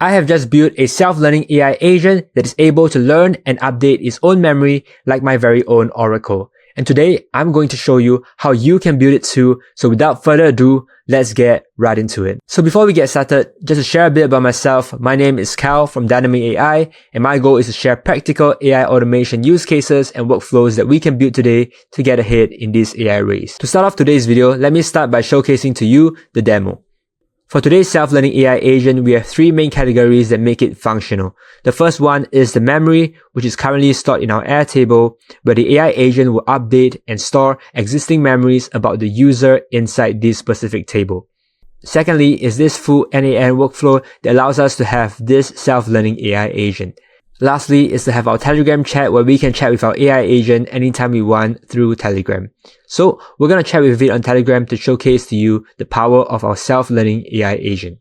I have just built a self-learning AI agent that is able to learn and update its own memory like my very own Oracle. And today, I'm going to show you how you can build it too. So without further ado, let's get right into it. So before we get started, just to share a bit about myself, my name is Cal from dainami AI, and my goal is to share practical AI automation use cases and workflows that we can build today to get ahead in this AI race. To start off today's video, let me start by showcasing to you the demo. For today's self-learning AI agent, we have three main categories that make it functional. The first one is the memory, which is currently stored in our Airtable, where the AI agent will update and store existing memories about the user inside this specific table. Secondly is this full n8n workflow that allows us to have this self-learning AI agent. Lastly is to have our Telegram chat where we can chat with our AI agent anytime we want through Telegram. So we're going to chat with it on Telegram to showcase to you the power of our self-learning AI agent.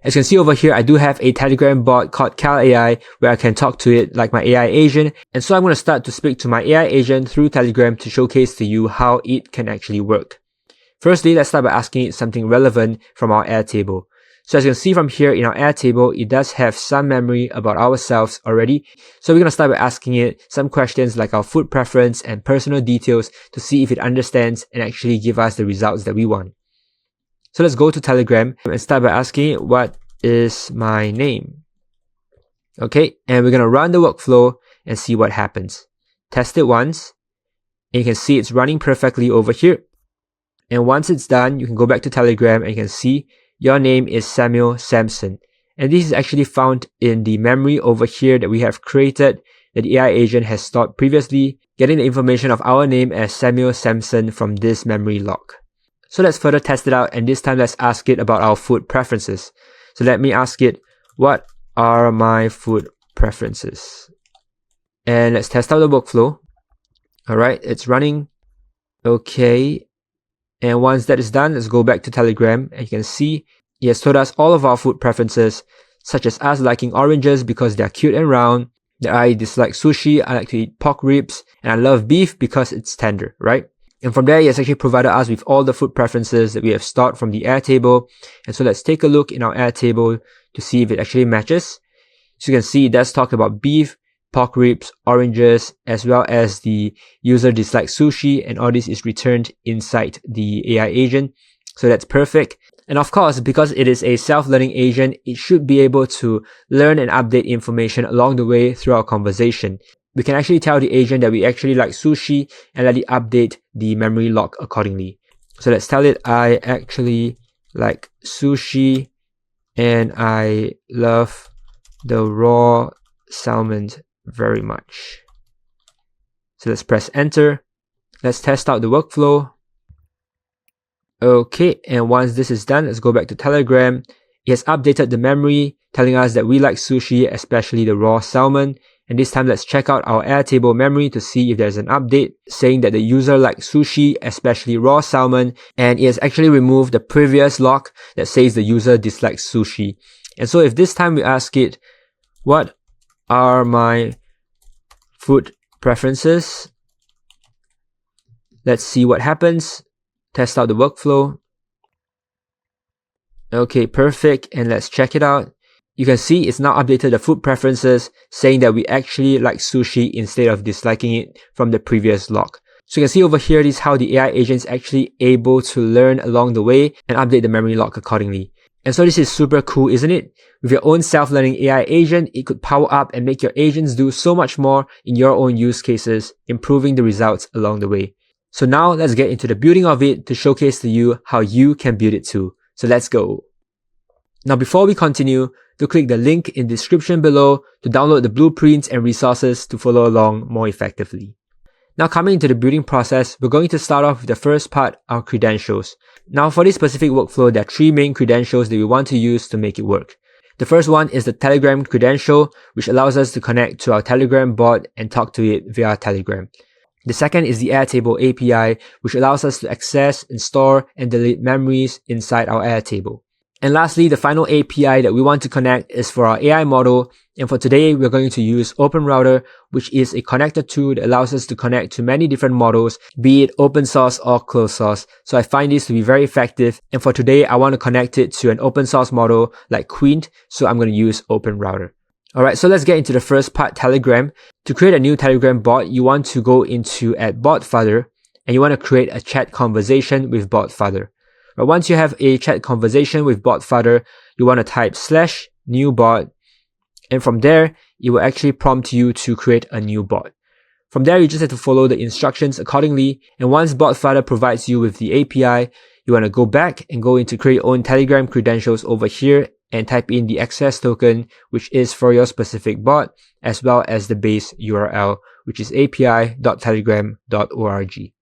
As you can see over here, I do have a Telegram bot called Cal AI where I can talk to it like my AI agent. And so I'm going to start to speak to my AI agent through Telegram to showcase to you how it can actually work. Firstly, let's start by asking it something relevant from our Airtable. So as you can see from here in our Airtable, it does have some memory about ourselves already. So we're going to start by asking it some questions like our food preference and personal details to see if it understands and actually give us the results that we want. So let's go to Telegram and start by asking it, what is my name? Okay, and we're going to run the workflow and see what happens. Test it once, and you can see it's running perfectly over here. And once it's done, you can go back to Telegram and you can see your name is Samuel Sampson. And this is actually found in the memory over here that we have created that the AI agent has stored previously, getting the information of our name as Samuel Sampson from this memory lock. So let's further test it out, and this time let's ask it about our food preferences. So let me ask it, what are my food preferences? And let's test out the workflow. Alright, it's running. Okay. And once that is done, let's go back to Telegram and you can see it has told us all of our food preferences, such as us liking oranges because they're cute and round, that I dislike sushi, I like to eat pork ribs, and I love beef because it's tender, right? And from there, it has actually provided us with all the food preferences that we have stored from the Airtable. And so let's take a look in our Airtable to see if it actually matches. So you can see it does talk about beef, pork ribs, oranges, as well as the user dislikes sushi, and all this is returned inside the AI agent. So that's perfect. And of course, because it is a self-learning agent, it should be able to learn and update information along the way through our conversation. We can actually tell the agent that we actually like sushi and let it update the memory lock accordingly. So let's tell it I actually like sushi and I love the raw salmon very much. So let's press enter. Let's test out the workflow. Okay, and once this is done, let's go back to Telegram. It has updated the memory, telling us that we like sushi, especially the raw salmon. And this time, let's check out our Airtable memory to see if there's an update saying that the user likes sushi, especially raw salmon. And it has actually removed the previous lock that says the user dislikes sushi. And so if this time we ask it, what are my food preferences? Let's see what happens. Test out the workflow. Okay, perfect. And let's check it out. You can see it's now updated the food preferences, saying that we actually like sushi instead of disliking it from the previous lock. So you can see over here, this is how the AI agent is actually able to learn along the way and update the memory lock accordingly. And so this is super cool, isn't it? With your own self-learning AI agent, it could power up and make your agents do so much more in your own use cases, improving the results along the way. So now let's get into the building of it to showcase to you how you can build it too. So let's go. Now before we continue, do click the link in the description below to download the blueprints and resources to follow along more effectively. Now coming into the building process, we're going to start off with the first part, our credentials. Now for this specific workflow, there are three main credentials that we want to use to make it work. The first one is the Telegram credential, which allows us to connect to our Telegram bot and talk to it via Telegram. The second is the Airtable API, which allows us to access and store and delete memories inside our Airtable. And lastly, the final API that we want to connect is for our AI model. And for today, we're going to use OpenRouter, which is a connector tool that allows us to connect to many different models, be it open source or closed source. So I find this to be very effective. And for today, I want to connect it to an open source model like Quint. So I'm going to use OpenRouter. Alright, so let's get into the first part, Telegram. To create a new Telegram bot, you want to go into @botfather and you want to create a chat conversation with botfather. But once you have a chat conversation with botfather, you want to type /new bot, and from there, it will actually prompt you to create a new bot. From there, you just have to follow the instructions accordingly, and once botfather provides you with the API, you want to go back and go into create your own Telegram credentials over here and type in the access token, which is for your specific bot, as well as the base URL, which is api.telegram.org.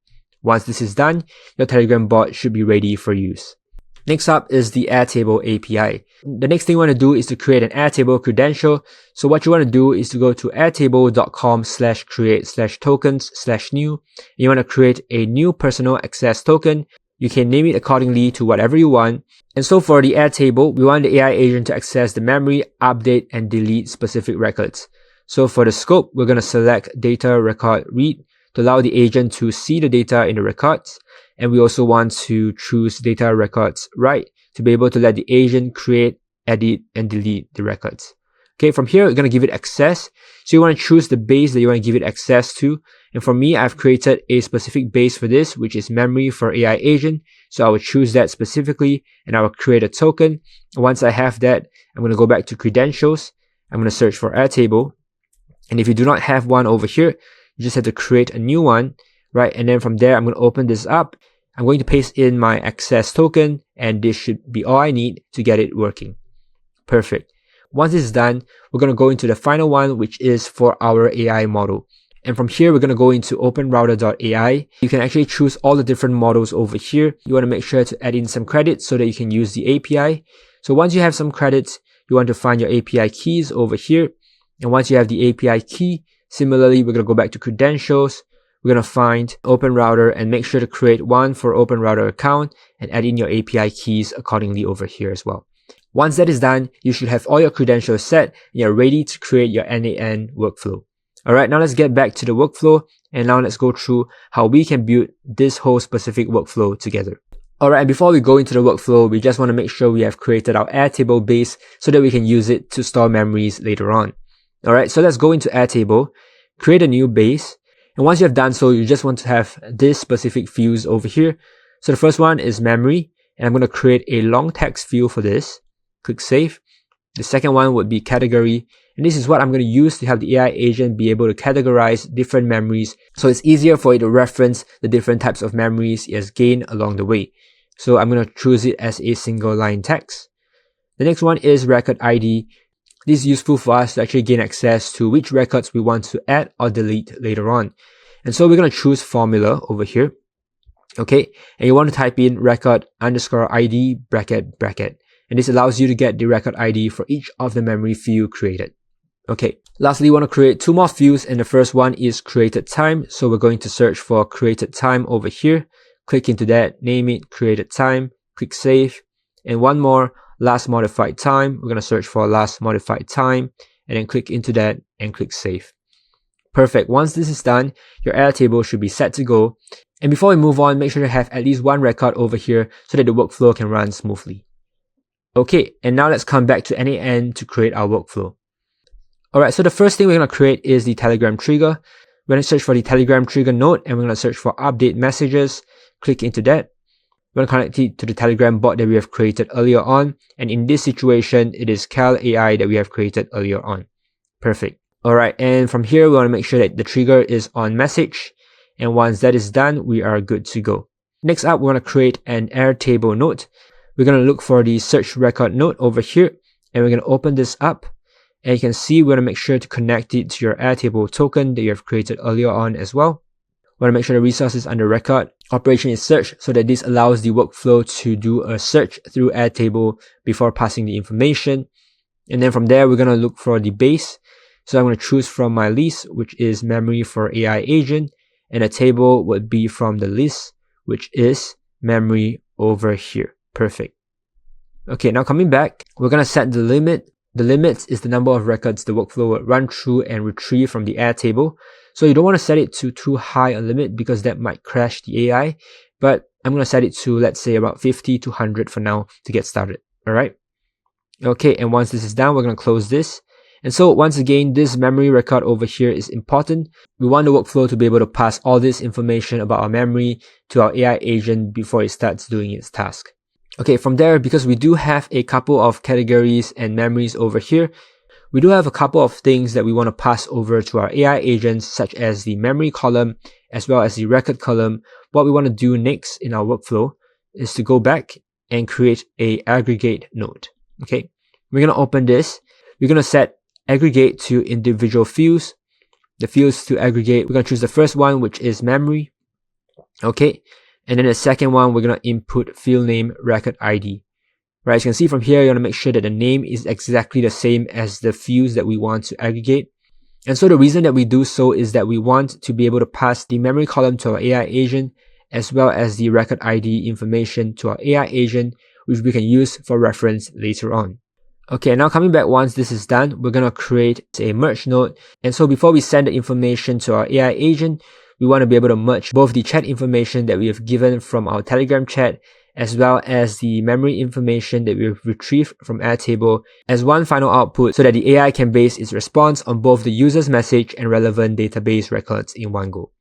Once this is done, your Telegram bot should be ready for use. Next up is the Airtable API. The next thing you want to do is to create an Airtable credential. So what you want to do is to go to airtable.com/create/tokens/new. You want to create a new personal access token. You can name it accordingly to whatever you want. And so for the Airtable, we want the AI agent to access the memory, update, and delete specific records. So for the scope, we're going to select data record read to allow the agent to see the data in the records. And we also want to choose data records write to be able to let the agent create, edit, and delete the records. Okay, from here, we're going to give it access. So you want to choose the base that you want to give it access to. And for me, I've created a specific base for this, which is memory for AI agent. So I will choose that specifically and I will create a token. Once I have that, I'm going to go back to credentials. I'm going to search for Airtable. And if you do not have one over here, you just have to create a new one, right? And then from there, I'm going to open this up. I'm going to paste in my access token, and this should be all I need to get it working. Perfect. Once this is done, we're going to go into the final one, which is for our AI model. And from here, we're going to go into openrouter.ai. You can actually choose all the different models over here. You want to make sure to add in some credits so that you can use the API. So once you have some credits, you want to find your API keys over here. And once you have the API key, similarly, we're going to go back to credentials. We're going to find OpenRouter and make sure to create one for OpenRouter account and add in your API keys accordingly over here as well. Once that is done, you should have all your credentials set and you're ready to create your n8n workflow. Alright, now let's get back to the workflow and now let's go through how we can build this whole specific workflow together. Alright, and before we go into the workflow, we just want to make sure we have created our Airtable base so that we can use it to store memories later on. Alright, so let's go into Airtable, create a new base. And once you have done so, you just want to have this specific fields over here. So the first one is memory, and I'm going to create a long text field for this. Click save. The second one would be category, and this is what I'm going to use to have the AI agent be able to categorize different memories. So it's easier for it to reference the different types of memories it has gained along the way. So I'm going to choose it as a single line text. The next one is record ID. This is useful for us to actually gain access to which records we want to add or delete later on. And so we're going to choose formula over here. Okay, and you want to type in record_ID bracket bracket. And this allows you to get the record ID for each of the memory field created. Okay, lastly, you want to create two more fields, and the first one is created time. So we're going to search for created time over here. Click into that, name it created time, click save. And one more, last modified time. We're going to search for last modified time and then click into that and click save. Perfect. Once this is done, your Airtable should be set to go. And before we move on, make sure to have at least one record over here so that the workflow can run smoothly. Okay, and now let's come back to n8n to create our workflow. Alright, so the first thing we're going to create is the Telegram trigger. We're going to search for the Telegram trigger node and we're going to search for update messages. Click into that. We're going to connect it to the Telegram bot that we have created earlier on. And in this situation, it is Cal AI that we have created earlier on. Perfect. Alright, and from here, we want to make sure that the trigger is on message. And once that is done, we are good to go. Next up, we want to create an Airtable node. We're going to look for the search record node over here. And we're going to open this up. And you can see we're going to make sure to connect it to your Airtable token that you have created earlier on as well. We want to make sure the resource is under record. Operation is search, so that this allows the workflow to do a search through Airtable before passing the information. And then from there, we're going to look for the base. So I'm going to choose from my list, which is memory for AI agent. And a table would be from the list, which is memory over here. Perfect. Okay, now coming back, we're going to set the limit. The limit is the number of records the workflow will run through and retrieve from the Airtable. So you don't want to set it to too high a limit because that might crash the AI. But I'm going to set it to, let's say, about 50 to 100 for now to get started. All right. Okay, and once this is done, we're going to close this. And so once again, this memory record over here is important. We want the workflow to be able to pass all this information about our memory to our AI agent before it starts doing its task. Okay, from there, because we do have a couple of categories and memories over here, we do have a couple of things that we want to pass over to our AI agents, such as the memory column, as well as the record column. What we want to do next in our workflow is to go back and create a aggregate node. Okay, we're going to open this. We're going to set aggregate to individual fields. The fields to aggregate, we're going to choose the first one, which is memory. Okay, and then the second one, we're going to input field name record ID. Right, as you can see from here, you want to make sure that the name is exactly the same as the fields that we want to aggregate. And so the reason that we do so is that we want to be able to pass the memory column to our AI agent, as well as the record ID information to our AI agent, which we can use for reference later on. Okay, now coming back, once this is done, we're going to create a merge node. And so before we send the information to our AI agent, we want to be able to merge both the chat information that we have given from our Telegram chat, as well as the memory information that we've retrieved from Airtable as one final output so that the AI can base its response on both the user's message and relevant database records in one go.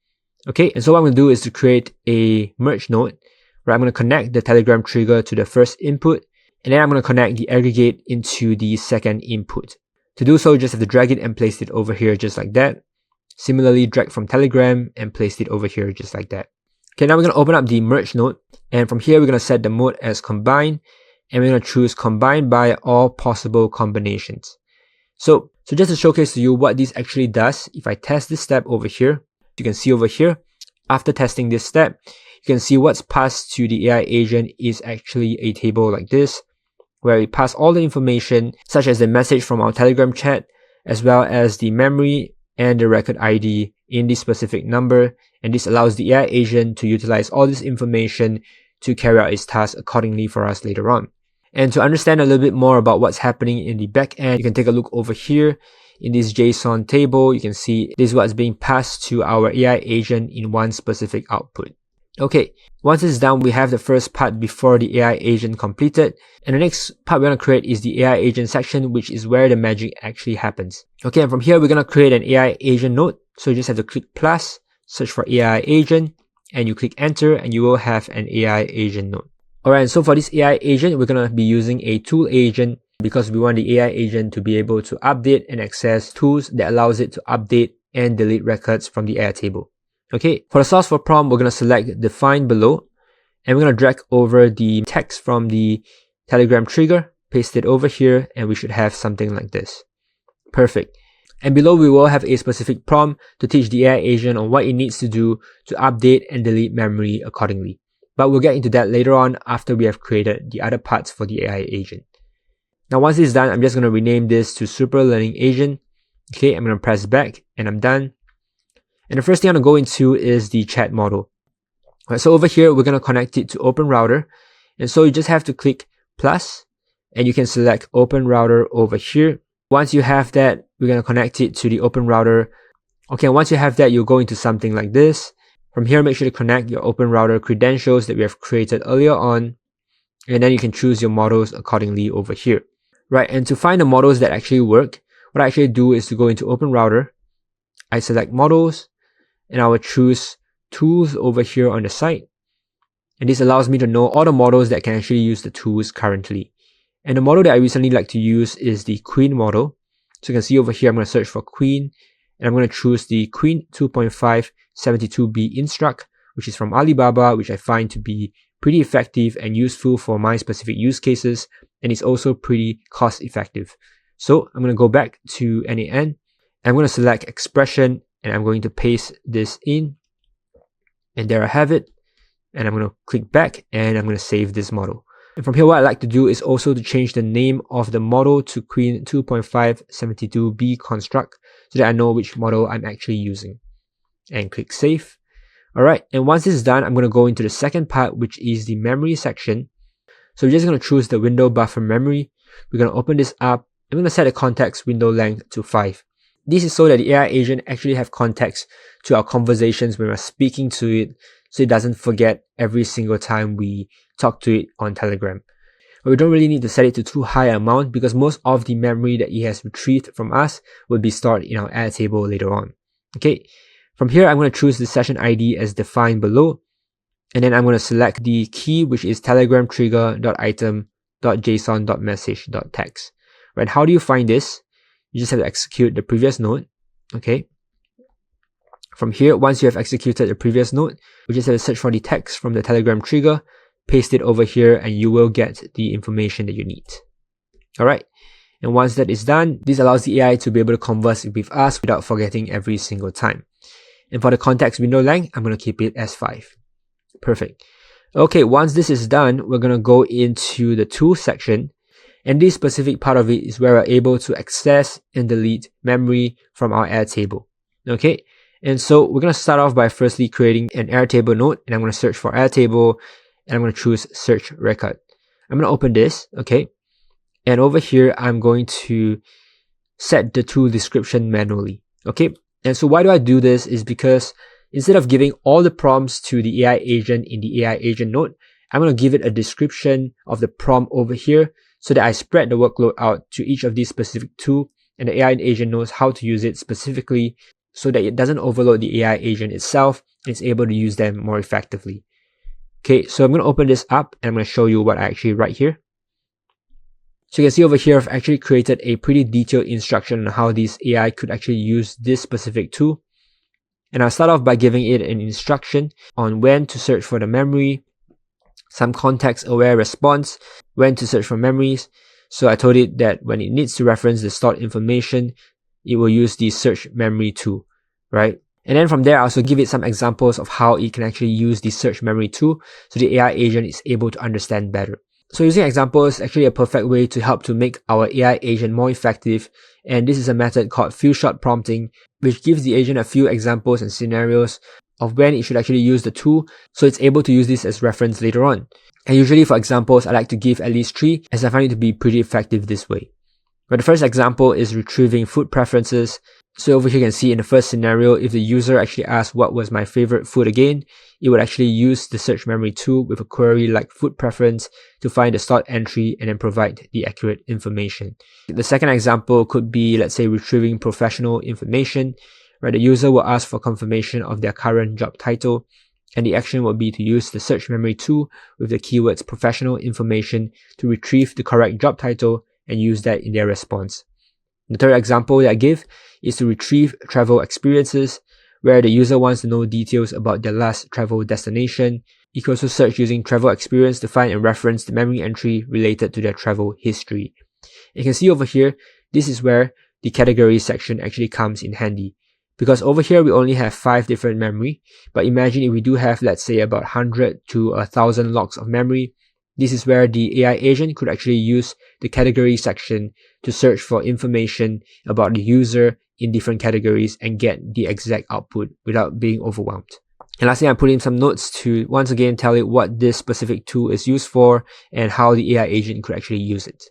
Okay, and so what I'm going to do is to create a merge node where I'm going to connect the Telegram trigger to the first input, and then I'm going to connect the aggregate into the second input. To do so, just have to drag it and place it over here just like that. Similarly, drag from Telegram and place it over here just like that. Okay, now we're going to open up the merge node, and from here we're going to set the mode as combine, and we're going to choose combine by all possible combinations. So just to showcase to you what this actually does, if I test this step over here, you can see over here, after testing this step, you can see what's passed to the AI agent is actually a table like this, where we pass all the information, such as the message from our Telegram chat, as well as the memory and the record ID in this specific number, and this allows the AI agent to utilize all this information to carry out its task accordingly for us later on. And to understand a little bit more about what's happening in the back end, you can take a look over here in this JSON table. You can see this is what's being passed to our AI agent in one specific output. Okay, once it's done, we have the first part before the AI agent completed, and the next part we're going to create is the AI agent section, which is where the magic actually happens. Okay, and from here we're going to create an AI agent node. So you just have to click plus, search for AI agent, and you click enter, and you will have an AI agent node. Alright, and so for this AI agent, we're going to be using a tool agent because we want the AI agent to be able to update and access tools that allows it to update and delete records from the Airtable. Okay, for the source for prompt, we're going to select define below, and we're going to drag over the text from the Telegram trigger, paste it over here, and we should have something like this. Perfect. And below we will have a specific prompt to teach the AI agent on what it needs to do to update and delete memory accordingly. But we'll get into that later on after we have created the other parts for the AI agent. Now once this is done, I'm just going to rename this to Super Learning Agent. Okay, I'm going to press back and I'm done. And the first thing I'm going to go into is the chat model. Alright, so over here, we're going to connect it to Open Router. And so you just have to click plus, and you can select Open Router over here. Once you have that, we're going to connect it to the Open Router. Okay, once you have that, you'll go into something like this. From here, make sure to connect your Open Router credentials that we have created earlier on. And then you can choose your models accordingly over here. Right, and to find the models that actually work, what I actually do is to go into Open Router. I select Models, and I will choose Tools over here on the side. And this allows me to know all the models that can actually use the tools currently. And the model that I recently like to use is the Queen model. So you can see over here, I'm going to search for Queen, and I'm going to choose the Queen 2.5 72B Instruct, which is from Alibaba, which I find to be pretty effective and useful for my specific use cases, and it's also pretty cost effective. So I'm going to go back to n8n, I'm going to select expression, and I'm going to paste this in, and there I have it. And I'm going to click back, and I'm going to save this model. And from here, what I like to do is also to change the name of the model to Queen 2.5 72B Construct so that I know which model I'm actually using. And click save. Alright, and once this is done, I'm going to go into the second part, which is the memory section. So we're just going to choose the window buffer memory. We're going to open this up. I'm going to set the context window length to 5. This is so that the AI agent actually have context to our conversations when we're speaking to it, so it doesn't forget every single time we talk to it on Telegram. But we don't really need to set it to too high an amount because most of the memory that it has retrieved from us will be stored in our Airtable later on. Okay, from here I'm going to choose the session ID as defined below, and then I'm going to select the key, which is telegram trigger.item.json.message.text. Right? How do you find this? You just have to execute the previous node. Okay. From here, once you have executed the previous node, we just have to search for the text from the Telegram trigger, paste it over here, and you will get the information that you need. Alright. And once that is done, this allows the AI to be able to converse with us without forgetting every single time. And for the context window length, I'm going to keep it as 5. Perfect. Okay, once this is done, we're going to go into the tools section. And this specific part of it is where we're able to access and delete memory from our Airtable. Okay, and so we're going to start off by firstly creating an Airtable node, and I'm going to search for Airtable, and I'm going to choose search record. I'm going to open this, okay, and over here I'm going to set the tool description manually. Okay, and so why do I do this is because instead of giving all the prompts to the AI agent in the AI agent node, I'm going to give it a description of the prompt over here, so that I spread the workload out to each of these specific tools, and the AI agent knows how to use it specifically so that it doesn't overload the AI agent itself and it's able to use them more effectively. Okay, so I'm going to open this up and I'm going to show you what I actually write here. So you can see over here, I've actually created a pretty detailed instruction on how this AI could actually use this specific tool. And I'll start off by giving it an instruction on when to search for the memory, some context-aware response, when to search for memories. So I told it that when it needs to reference the stored information, it will use the searchMemory tool, right? And then from there, I also give it some examples of how it can actually use the searchMemory tool so the AI agent is able to understand better. So using examples is actually a perfect way to help to make our AI agent more effective. And this is a method called few-shot prompting, which gives the agent a few examples and scenarios of when it should actually use the tool, so it's able to use this as reference later on. And usually for examples, I like to give at least 3, as I find it to be pretty effective this way. But the first example is retrieving food preferences. So over here you can see in the first scenario, if the user actually asks what was my favorite food again, it would actually use the searchMemory tool with a query like food preference to find the stored entry and then provide the accurate information. The second example could be, let's say, retrieving professional information, where the user will ask for confirmation of their current job title, and the action will be to use the searchMemory tool with the keywords professional information to retrieve the correct job title and use that in their response. The third example that I give is to retrieve travel experiences, where the user wants to know details about their last travel destination. You can also search using travel experience to find and reference the memory entry related to their travel history. You can see over here, this is where the category section actually comes in handy. Because over here we only have 5 different memory, but imagine if we do have, let's say, about 100 to 1,000 logs of memory. This is where the AI agent could actually use the category section to search for information about the user in different categories and get the exact output without being overwhelmed. And lastly, I'm putting some notes to once again tell it what this specific tool is used for and how the AI agent could actually use it.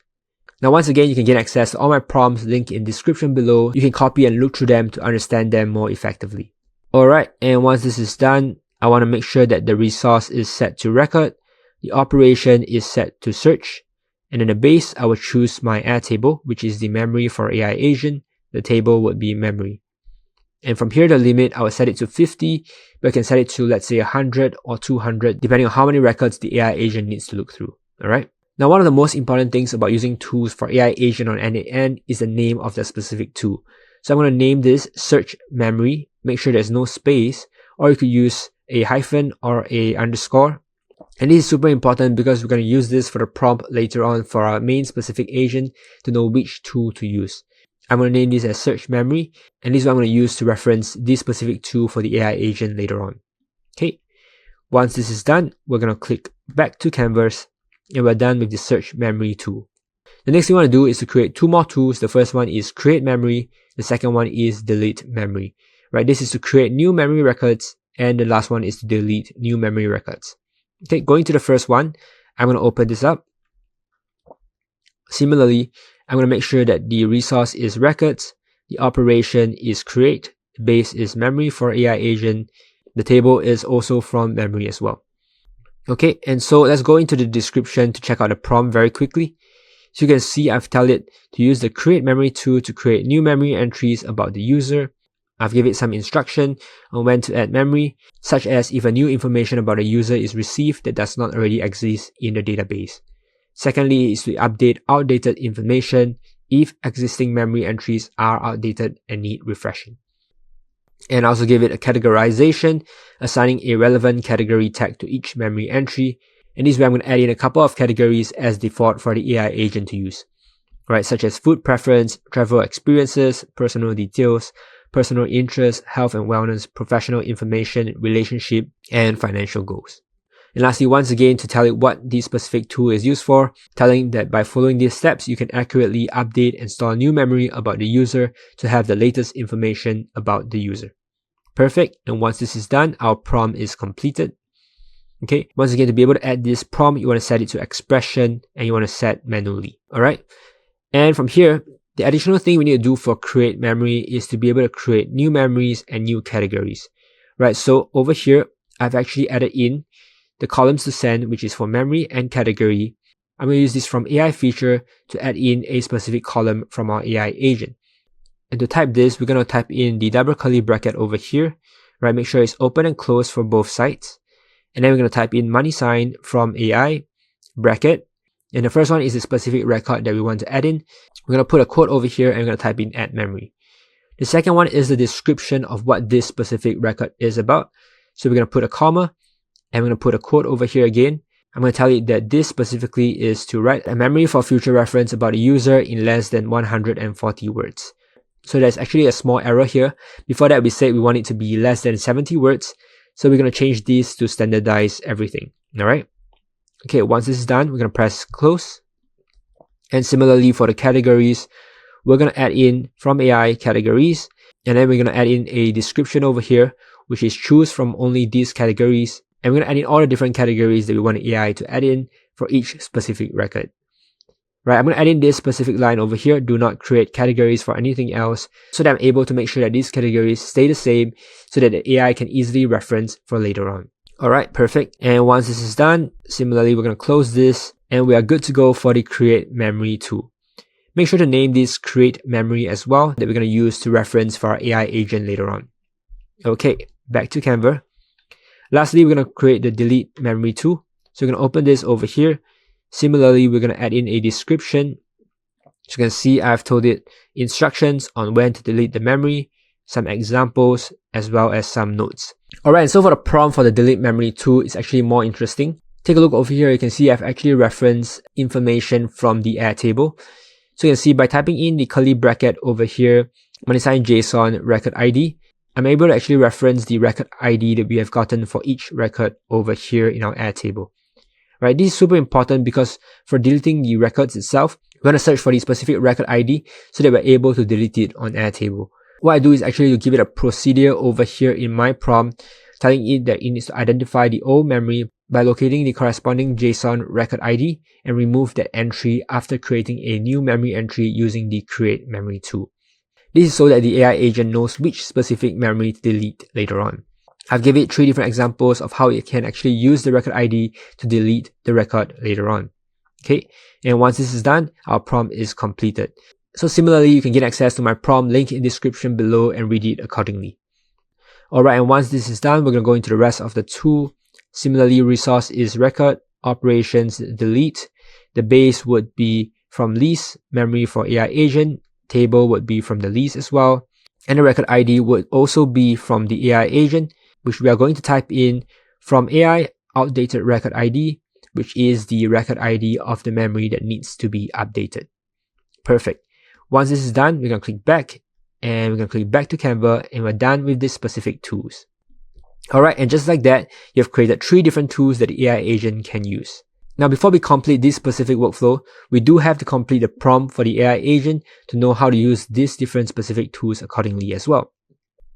Now, once again, you can get access to all my prompts linked in the description below. You can copy and look through them to understand them more effectively. Alright, and once this is done, I want to make sure that the resource is set to record, the operation is set to search, and in the base, I will choose my Airtable, which is the memory for AI agent. The table would be memory. And from here, the limit, I will set it to 50, but I can set it to, let's say, 100 or 200, depending on how many records the AI agent needs to look through. Alright? Now, one of the most important things about using tools for AI agent on n8n is the name of the specific tool. So I'm going to name this searchMemory, make sure there's no space, or you could use a hyphen or a underscore. And this is super important because we're going to use this for the prompt later on for our main specific agent to know which tool to use. I'm going to name this as searchMemory, and this is what I'm going to use to reference this specific tool for the AI agent later on. Okay, once this is done, we're going to click back to Canvas, and we're done with the searchMemory tool. The next thing we want to do is to create 2 more tools. The first one is createMemory. The second one is deleteMemory. Right, this is to create new memory records, and the last one is to delete new memory records. Okay, going to the first one, I'm going to open this up. Similarly, I'm going to make sure that the resource is records, the operation is create, the base is memory for AI agent, the table is also from memory as well. Okay, and so let's go into the description to check out the prompt very quickly. So you can see I've told it to use the createMemory tool to create new memory entries about the user. I've given it some instruction on when to add memory, such as if a new information about a user is received that does not already exist in the database. Secondly is to update outdated information if existing memory entries are outdated and need refreshing. And I also give it a categorization, assigning a relevant category tag to each memory entry. And this is where I'm going to add in a couple of categories as default for the AI agent to use, right? Such as food preference, travel experiences, personal details, personal interests, health and wellness, professional information, relationship, and financial goals. And lastly, once again, to tell it what this specific tool is used for, telling that by following these steps, you can accurately update and store new memory about the user to have the latest information about the user. Perfect. And once this is done, our prompt is completed. Okay. Once again, to be able to add this prompt, you want to set it to expression and you want to set manually. All right. And from here, the additional thing we need to do for createMemory is to be able to create new memories and new categories, right? So over here, I've actually added in the columns to send, which is for memory and category. I'm going to use this from AI feature to add in a specific column from our AI agent. And to type this, we're going to type in the double curly bracket over here, right? Make sure it's open and closed for both sides. And then we're going to type in money sign from AI bracket. And the first one is the specific record that we want to add in. We're going to put a quote over here and we're going to type in add memory. The second one is the description of what this specific record is about. So we're going to put a comma and we're going to put a quote over here again. I'm going to tell it that this specifically is to write a memory for future reference about a user in less than 140 words. So there's actually a small error here. Before that, we said we want it to be less than 70 words. So we're going to change this to standardize everything. All right. Okay, once this is done, we're going to press close. And similarly for the categories, we're going to add in from AI categories. And then we're going to add in a description over here, which is choose from only these categories. And we're going to add in all the different categories that we want AI to add in for each specific record. Right, I'm going to add in this specific line over here. Do not create categories for anything else, so that I'm able to make sure that these categories stay the same so that the AI can easily reference for later on. All right, perfect. And once this is done, similarly, we're going to close this and we are good to go for the createMemory tool. Make sure to name this createMemory as well that we're going to use to reference for our AI agent later on. Okay, back to Canva. Lastly, we're going to create the deleteMemory tool. So we're going to open this over here. Similarly, we're going to add in a description. As you can see, I've told it instructions on when to delete the memory, some examples, as well as some notes. Alright, and so for the prompt for the deleteMemory tool, it's actually more interesting. Take a look over here. You can see I've actually referenced information from the Airtable. So you can see by typing in the curly bracket over here, money-sign JSON record ID, I'm able to actually reference the record ID that we have gotten for each record over here in our Airtable. Right, this is super important because for deleting the records itself, we're going to search for the specific record ID so that we're able to delete it on Airtable. What I do is actually to give it a procedure over here in my prompt, telling it that it needs to identify the old memory by locating the corresponding JSON record ID and remove that entry after creating a new memory entry using the createMemory tool. This is so that the AI agent knows which specific memory to delete later on. I've given it 3 different examples of how it can actually use the record ID to delete the record later on. Okay, and once this is done, our prompt is completed. So similarly, you can get access to my prompt link in the description below and read it accordingly. Alright, and once this is done, we're going to go into the rest of the tool. Similarly, resource is record, operations delete. The base would be from list, memory for AI agent, table would be from the list as well. And the record ID would also be from the AI agent, which we are going to type in from AI outdated record ID, which is the record ID of the memory that needs to be updated. Perfect. Once this is done, we're going to click back and we're going to click back to Canva and we're done with these specific tools. Alright, and just like that, you've created 3 different tools that the AI agent can use. Now, before we complete this specific workflow, we do have to complete the prompt for the AI agent to know how to use these different specific tools accordingly as well.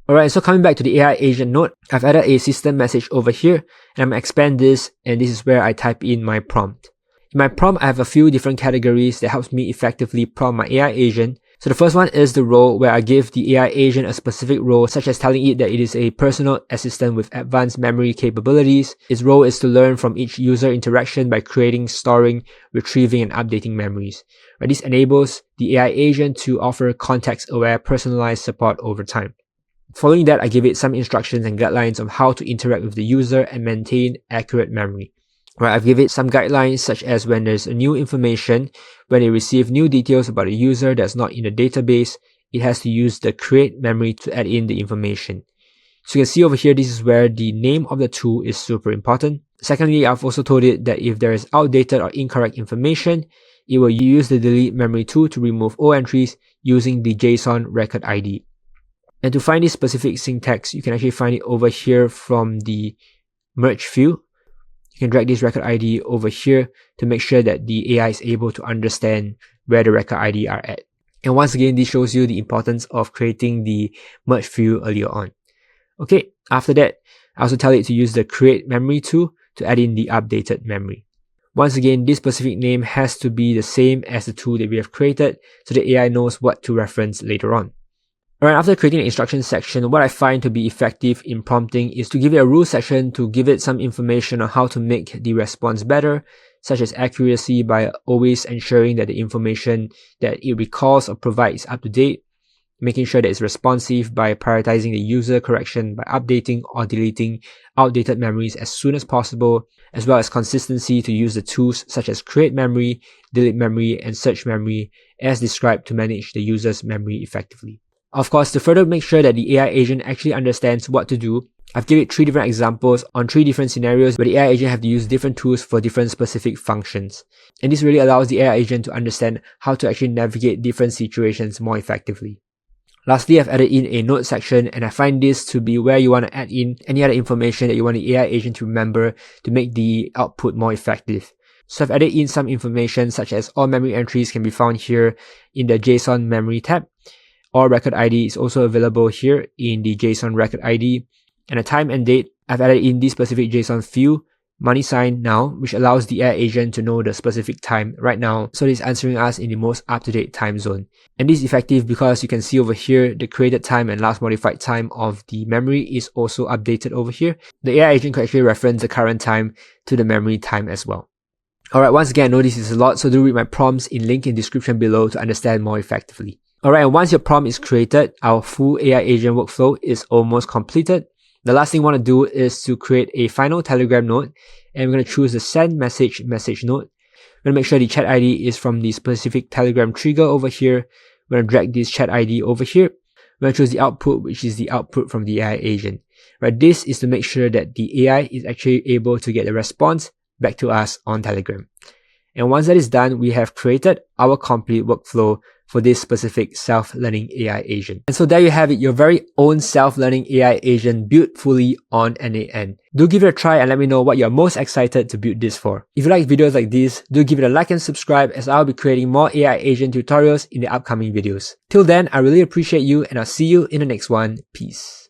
Alright, so coming back to the AI agent node, I've added a system message over here and I'm going to expand this and this is where I type in my prompt. In my prompt, I have a few different categories that helps me effectively prompt my AI agent. So the first one is the role, where I give the AI agent a specific role, such as telling it that it is a personal assistant with advanced memory capabilities. Its role is to learn from each user interaction by creating, storing, retrieving, and updating memories. This enables the AI agent to offer context-aware, personalized support over time. Following that, I give it some instructions and guidelines on how to interact with the user and maintain accurate memory. I've given it some guidelines, such as when there's a new information, when it receives new details about a user that's not in the database, it has to use the createMemory to add in the information. So you can see over here, this is where the name of the tool is super important. Secondly, I've also told it that if there is outdated or incorrect information, it will use the deleteMemory tool to remove all entries using the JSON record ID. And to find this specific syntax, you can actually find it over here from the merge view. You can drag this record ID over here to make sure that the AI is able to understand where the record ID are at. And once again, this shows you the importance of creating the merge view earlier on. Okay, after that, I also tell it to use the createMemory tool to add in the updated memory. Once again, this specific name has to be the same as the tool that we have created, so the AI knows what to reference later on. Alright, after creating the instruction section, what I find to be effective in prompting is to give it a rule section to give it some information on how to make the response better, such as accuracy by always ensuring that the information that it recalls or provides is up to date, making sure that it's responsive by prioritizing the user correction by updating or deleting outdated memories as soon as possible, as well as consistency to use the tools such as createMemory, deleteMemory, and searchMemory as described to manage the user's memory effectively. Of course, to further make sure that the AI agent actually understands what to do, I've given it 3 different examples on 3 different scenarios where the AI agent have to use different tools for different specific functions. And this really allows the AI agent to understand how to actually navigate different situations more effectively. Lastly, I've added in a note section, and I find this to be where you want to add in any other information that you want the AI agent to remember to make the output more effective. So I've added in some information such as all memory entries can be found here in the JSON memory tab. All record ID is also available here in the JSON record ID. And a time and date, I've added in this specific JSON field, money sign now, which allows the AI agent to know the specific time right now, so it's answering us in the most up-to-date time zone. And this is effective because you can see over here the created time and last modified time of the memory is also updated over here. The AI agent can actually reference the current time to the memory time as well. Alright, once again, I know this is a lot, so do read my prompts in link in description below to understand more effectively. Alright, and once your prompt is created, our full AI agent workflow is almost completed. The last thing we want to do is to create a final Telegram note, and we're going to choose the send message note. We're going to make sure the chat ID is from the specific Telegram trigger over here. We're going to drag this chat ID over here. We're going to choose the output, which is the output from the AI agent. Right, this is to make sure that the AI is actually able to get the response back to us on Telegram. And once that is done, we have created our complete workflow for this specific self-learning AI agent. And so there you have it, your very own self-learning AI agent built fully on n8n. Do give it a try and let me know what you're most excited to build this for. If you like videos like this, do give it a like and subscribe, as I'll be creating more AI agent tutorials in the upcoming videos. Till then, I really appreciate you, and I'll see you in the next one. Peace.